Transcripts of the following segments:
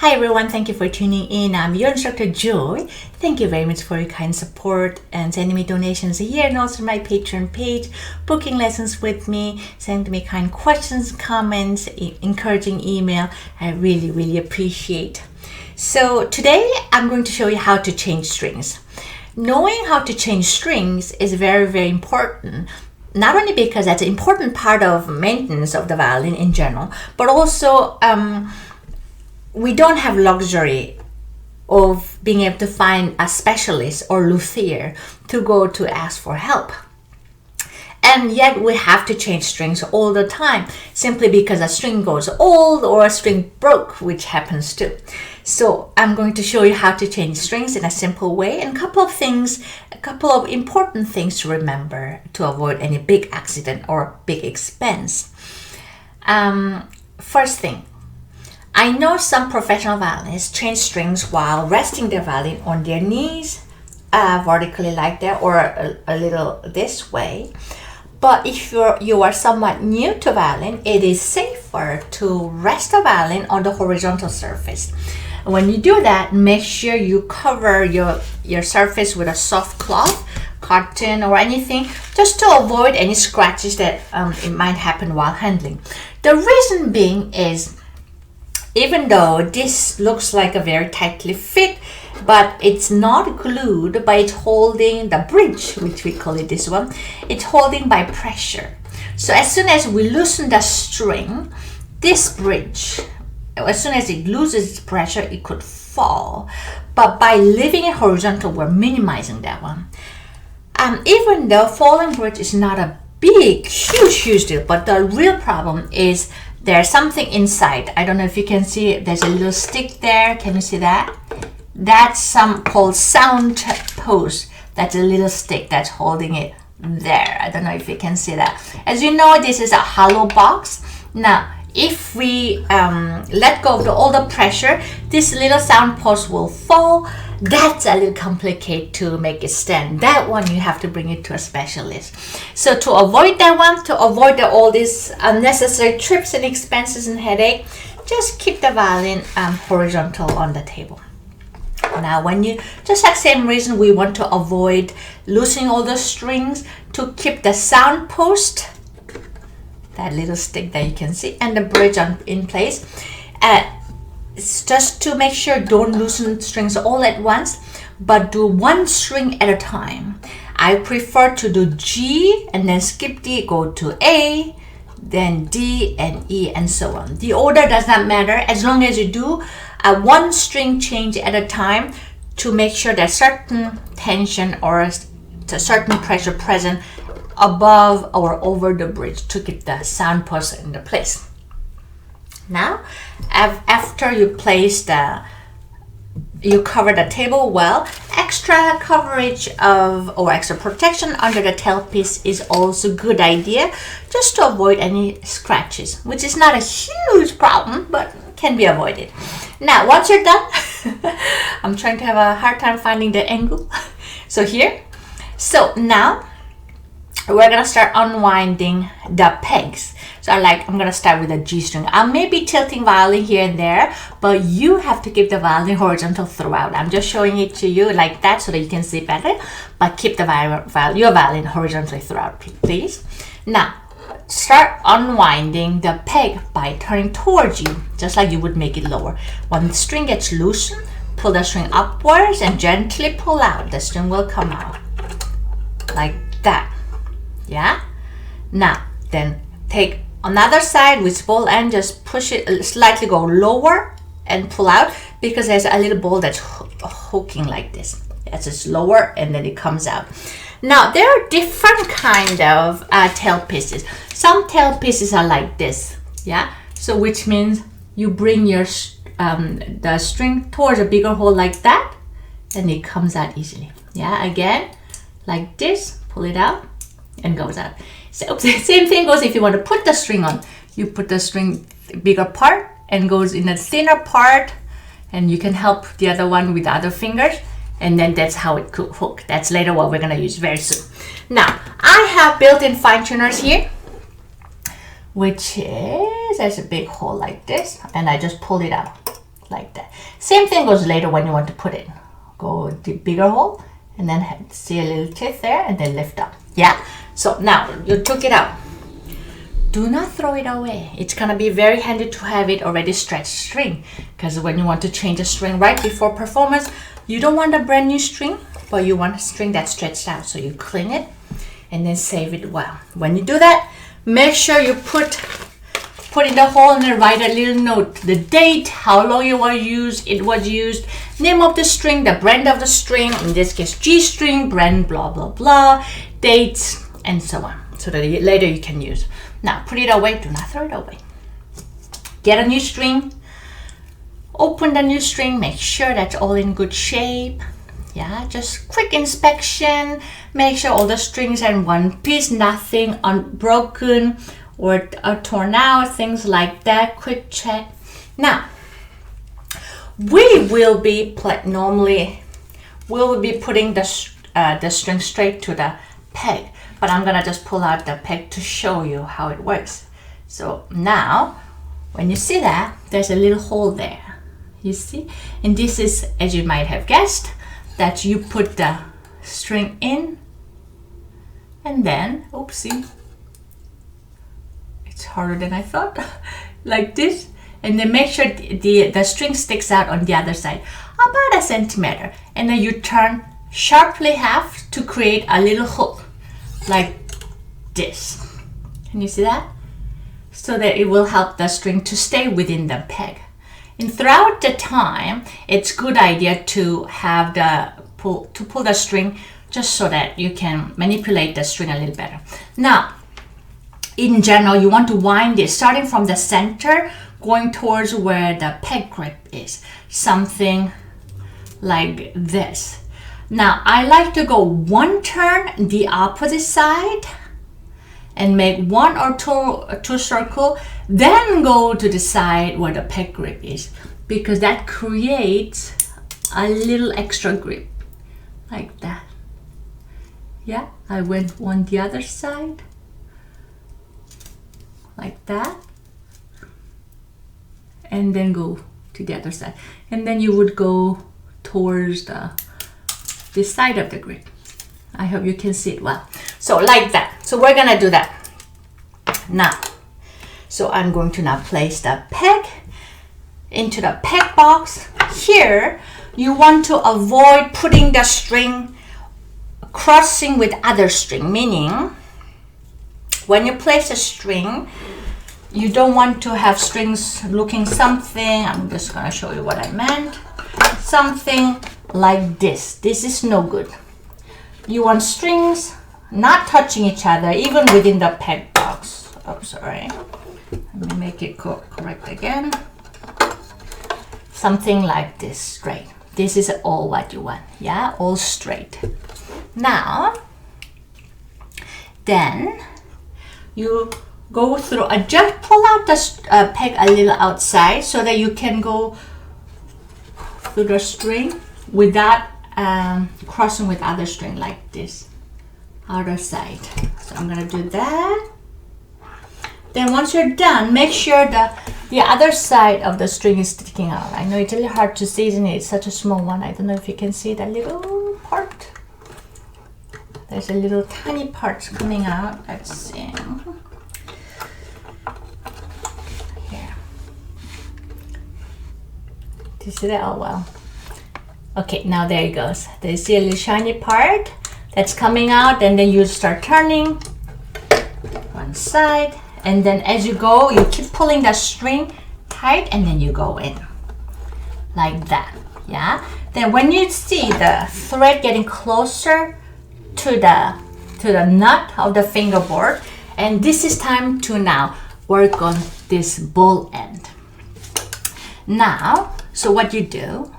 Hi everyone, thank you for tuning in. I'm your instructor Joy. Thank you very much for your kind support and sending me donations here and also my Patreon page, booking lessons with me, sending me kind questions, comments, encouraging email. I really appreciate. So today I'm going to show you how to change strings. Knowing how to change strings is very important. Not only because that's an important part of maintenance of the violin in general, but also we don't have luxury of being able to find a specialist or luthier to go to ask for help. And yet we have to change strings all the time simply because a string goes old or a string broke, which happens too. So I'm going to show you how to change strings in a simple way and a couple of important things to remember to avoid any big accident or big expense. First thing, I know some professional violinists change strings while resting their violin on their knees, vertically like that, or a little this way. But if you are somewhat new to violin, it is safer to rest the violin on the horizontal surface. When you do that, make sure you cover your surface with a soft cloth, cotton or anything, just to avoid any scratches that it might happen while handling. The reason being is, even though this looks like a very tightly fit, but it's not glued, but it's holding the bridge, which we call it this one, it's holding by pressure. So as soon as we loosen the string, this bridge, as soon as it loses its pressure, it could fall. But by leaving it horizontal, we're minimizing that one. Even though falling bridge is not a big, huge deal, but the real problem is there's something inside. I don't know if you can see it. There's a little stick there. Can you see that? That's some called sound post. That's a little stick that's holding it there. I don't know if you can see that. As you know, this is a hollow box. Now, if we let go of all the pressure, this little sound post will fall. That's a little complicated to make it stand. That one you have to bring it to a specialist. So to avoid that one, to avoid all these unnecessary trips and expenses and headache, just keep the violin horizontal on the table. Now just like same reason we want to avoid losing all the strings, to keep the sound post, that little stick that you can see, and the bridge in place. It's just to make sure don't loosen strings all at once, but do one string at a time. I prefer to do G and then skip D, go to A, then D and E and so on. The order does not matter as long as you do a one string change at a time to make sure there's certain tension or a certain pressure present above or over the bridge to keep the sound post in the place. Now, after you cover the table well, extra coverage or extra protection under the tailpiece is also a good idea, just to avoid any scratches, which is not a huge problem, but can be avoided. Now, once you're done, I'm trying to have a hard time finding the angle. So here, now we're gonna start unwinding the pegs. So I'm gonna start with a G string. I may be tilting violin here and there, but you have to keep the violin horizontal throughout. I'm just showing it to you like that so that you can see better, but keep the your violin horizontally throughout, please. Now, start unwinding the peg by turning towards you, just like you would make it lower. When the string gets loosened, pull the string upwards and gently pull out. The string will come out like that. Yeah. Now then take another side with ball end, just push it slightly, go lower and pull out, because there's a little ball that's hooking like this. That's just lower and then it comes out. Now there are different kind of tailpieces. Some tailpieces are like this, yeah. So which means you bring your the string towards a bigger hole like that, and it comes out easily. Yeah, again like this, pull it out and goes out. So same thing goes if you want to put the string on. You put the string bigger part and goes in a thinner part, and you can help the other one with the other fingers, and then that's how it could hook. That's later what we're gonna use very soon. Now I have built-in fine tuners here, which is, there's a big hole like this, and I just pull it out. like that. Same thing goes later when you want to put it. Go the bigger hole and then see a little teeth there and then lift up. Yeah, so now you took it out. Do not throw it away. It's gonna be very handy to have it already stretched string, because when you want to change a string right before performance, you don't want a brand new string, but you want a string that's stretched out. So you clean it and then save it well. When you do that, make sure you put in the hole and then write a little note, the date, how long it was used, name of the string, the brand of the string, in this case G string, brand, blah blah blah, dates, and so on, so that later you can use. Now put it away, do not throw it away. Get a new string, open the new string, make sure that's all in good shape. Yeah, just quick inspection, make sure all the strings are in one piece, nothing unbroken or torn out, things like that. Quick check. Now we will be putting the string straight to the peg, but I'm gonna just pull out the peg to show you how it works. So now when you see that, there's a little hole there, you see, and this is, as you might have guessed, that you put the string in and then, oopsie, it's harder than I thought, like this, and then make sure the string sticks out on the other side about 1 centimeter, and then you turn sharply half to create a little hook like this. Can you see that? So that it will help the string to stay within the peg. And throughout the time, it's good idea to have pull the string just so that you can manipulate the string a little better. Now, in general, you want to wind it starting from the center, going towards where the peg grip is, something like this. Now, I like to go one turn the opposite side and make one or two circle, then go to the side where the peg grip is, because that creates a little extra grip, like that. Yeah, I went on the other side, like that, and then go to the other side, and then you would go towards this side of the grip. I hope you can see it well. So like that. So we're gonna do that now. So I'm going to now place the peg into the peg box. Here, you want to avoid putting the string crossing with other string, meaning when you place a string, you don't want to have strings looking something, I'm just gonna show you what I meant, something like this. This is no good. You want strings not touching each other, even within the peg box. Oh, sorry. Let me make it correct again. Something like this, straight. This is all what you want, yeah? All straight. Now, then you go through, just pull out the peg a little outside so that you can go through the string without crossing with other string, like this, other side. So I'm gonna do that. Then once you're done, make sure the other side of the string is sticking out. I know it's really hard to see, isn't it? It's such a small one. I don't know if you can see that little part. There's a little tiny parts coming out. Let's see. Here. Do you see that? Oh, well. Okay, now there it goes. There's a little shiny part that's coming out, and then you start turning one side, and then as you go, you keep pulling the string tight, and then you go in like that. Yeah. Then when you see the thread getting closer to the nut of the fingerboard, and this is time to now work on this ball end. Now, so what you do,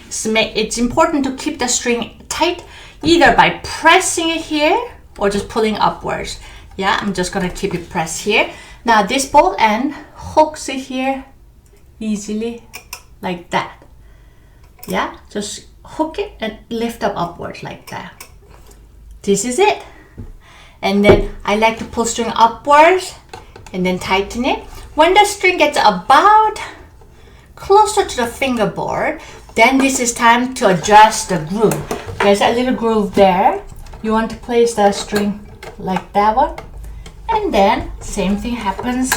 it's important to keep the string tight, either by pressing it here or just pulling upwards. Yeah, I'm just gonna keep it pressed here. Now this ball end hooks it here easily, like that. Yeah, just hook it and lift up upwards like that. This is it. And then I like to pull string upwards and then tighten it. When the string gets about closer to the fingerboard, then this is time to adjust the groove. There's a little groove there. You want to place the string like that one. And then same thing happens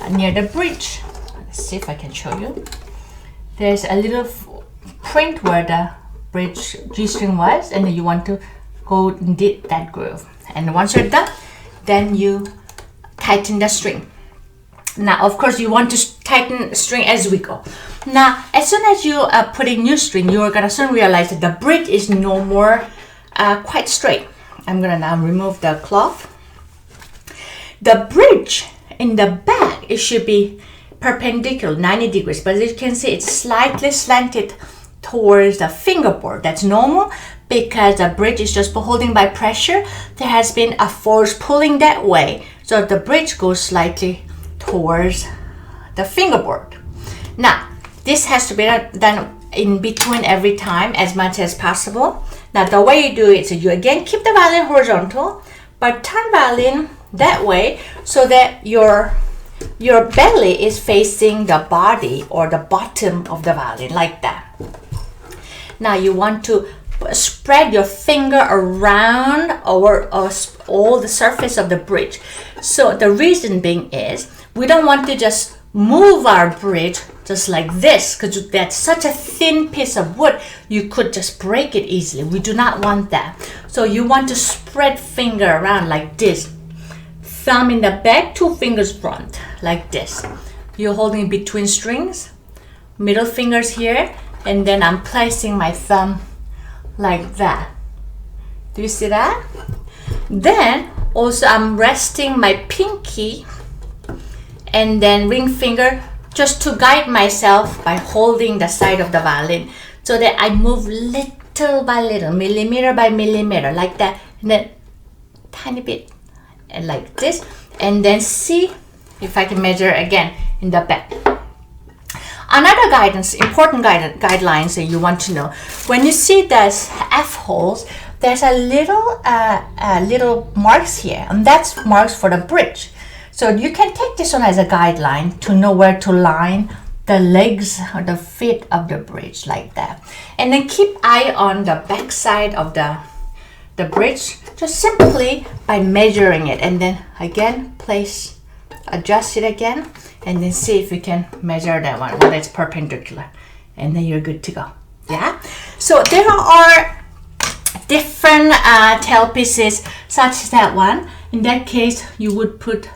near the bridge. Let's see if I can show you. There's a little print where the bridge G string was, and then you want to go and did that groove. And once you're done, then you tighten the string. Now, of course, you want to tighten the string as we go. Now, as soon as you put in new string, you're gonna soon realize that the bridge is no more quite straight. I'm gonna now remove the cloth. The bridge in the back, it should be perpendicular, 90 degrees, but as you can see, it's slightly slanted towards the fingerboard. That's normal because the bridge is just holding by pressure. There has been a force pulling that way, so the bridge goes slightly towards the fingerboard. Now, this has to be done in between every time as much as possible. Now, the way you do it, so you again keep the violin horizontal, but turn violin that way so that your belly is facing the body or the bottom of the violin, like that. Now, you want to spread your finger around over all the surface of the bridge. So the reason being is we don't want to just move our bridge just like this, because that's such a thin piece of wood, you could just break it easily. We do not want that. So you want to spread finger around like this. Thumb in the back, 2 fingers front, like this. You're holding between strings, middle fingers here, and then I'm placing my thumb like that. Do you see that? Then also I'm resting my pinky and then ring finger just to guide myself by holding the side of the violin so that I move little by little, millimeter by millimeter, like that, and then tiny bit and like this, and then see if I can measure again in the back. Another guidance, important guidelines that you want to know, when you see those F holes, there's a little marks here, and that's marks for the bridge. So you can take this one as a guideline to know where to line the legs or the feet of the bridge, like that. And then keep eye on the back side of the bridge, just simply by measuring it, and then again adjust it again, and then see if you can measure that one, whether it's perpendicular, and then you're good to go. Yeah. So there are different tail pieces such as that one. In that case, you would put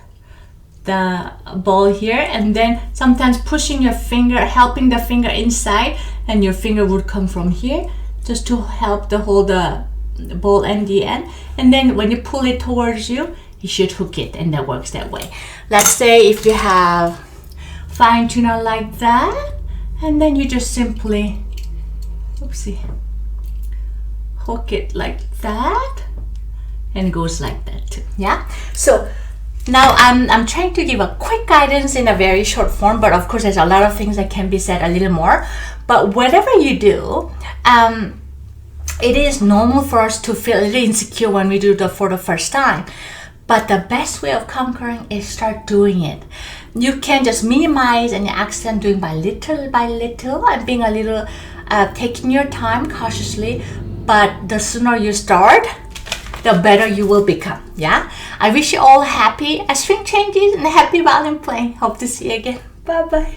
the ball here, and then sometimes pushing your finger, helping the finger inside, and your finger would come from here just to help to hold the ball and the end. And then when you pull it towards you, you should hook it, and that works that way. Let's say if you have fine tuner like that, and then you just simply hook it like that, and it goes like that too. Yeah. So now I'm trying to give a quick guidance in a very short form, but of course there's a lot of things that can be said a little more. But whatever you do, it is normal for us to feel a little insecure when we do it for the first time. But the best way of conquering is start doing it. You can just minimize any accident doing by little and being a little, taking your time cautiously. But the sooner you start, the better you will become. Yeah. I wish you all happy string changes and happy violin playing. Hope to see you again. Bye bye.